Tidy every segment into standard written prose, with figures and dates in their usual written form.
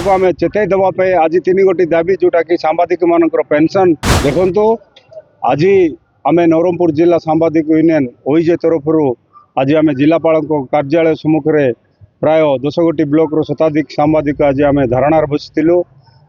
को आम चेतई देवाई आज 3 दाबी जोटा कि सांबादिक मान पेंशन देखु आज आम नवरंगपुर जिला सांबादिक यूनियन ओईजे तरफ आज आम जिलापाल कार्यालय सम्मुख में प्राय 10 गोटी ब्लॉक शताधिक सांबादिक आज आम धारणार बसलु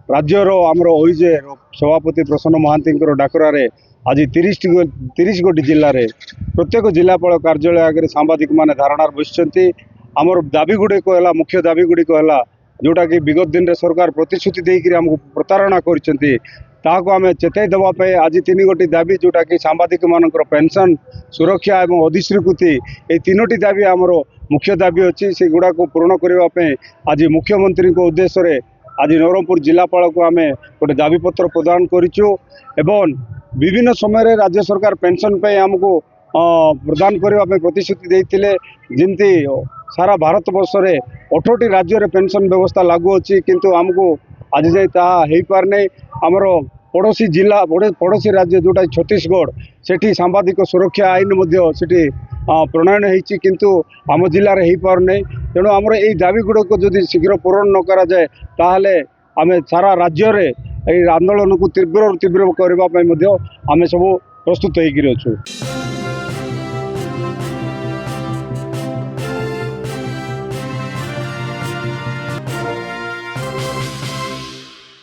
राज्यर आमर ओईजे सभापति प्रसन्न महांती डाकरारे आज 30 गोटी जिले में प्रत्येक जिलापाल कार्यालय आगे सांबादिक माने धारणार बसचंती आमर दाबी गुड़िक है मुख्य दाबी गुड़िक है जोटा कि विगत दिन रे सरकार प्रतिश्रुति देकर आमको प्रतारणा करछंती ताको आम चेतई देवाई आज 3 गोटी दाबी जोटा कि सांबादिक मान पेंशन सुरक्षा और अधिस्वीकृति ये 3टी दाबी आमर मुख्य दाबी अच्छी से गुड़ा को पूर्ण करने आज मुख्यमंत्री उद्देश्य रे आज नवरंगपुर जिलापाल को आम गोटे दाबीपत्र प्रदान करूँ एवं विभिन्न समय राज्य सरकार पेंशन पे आमको प्रदान करने प्रतिश्रुति देते जमती सारा भारत वर्ष में 18टी राज्य में पेंशन व्यवस्था लागू अच्छी किंतु आमको आज जाए ताही पारने आमर पड़ोसी जिला पड़ोसी राज्य जोटा छत्तीसगढ़ सेठी सांबादिक सुरक्षा आईन से प्रणयन होती किंतु आम जिले में हो पारना तेणु आमर यही दाबी गुड़क जदि शीघ्र पूरण न करा जाए ताहले आम सारा राज्य में आंदोलन को तीव्र करने आम सब प्रस्तुत होकर अच्छु।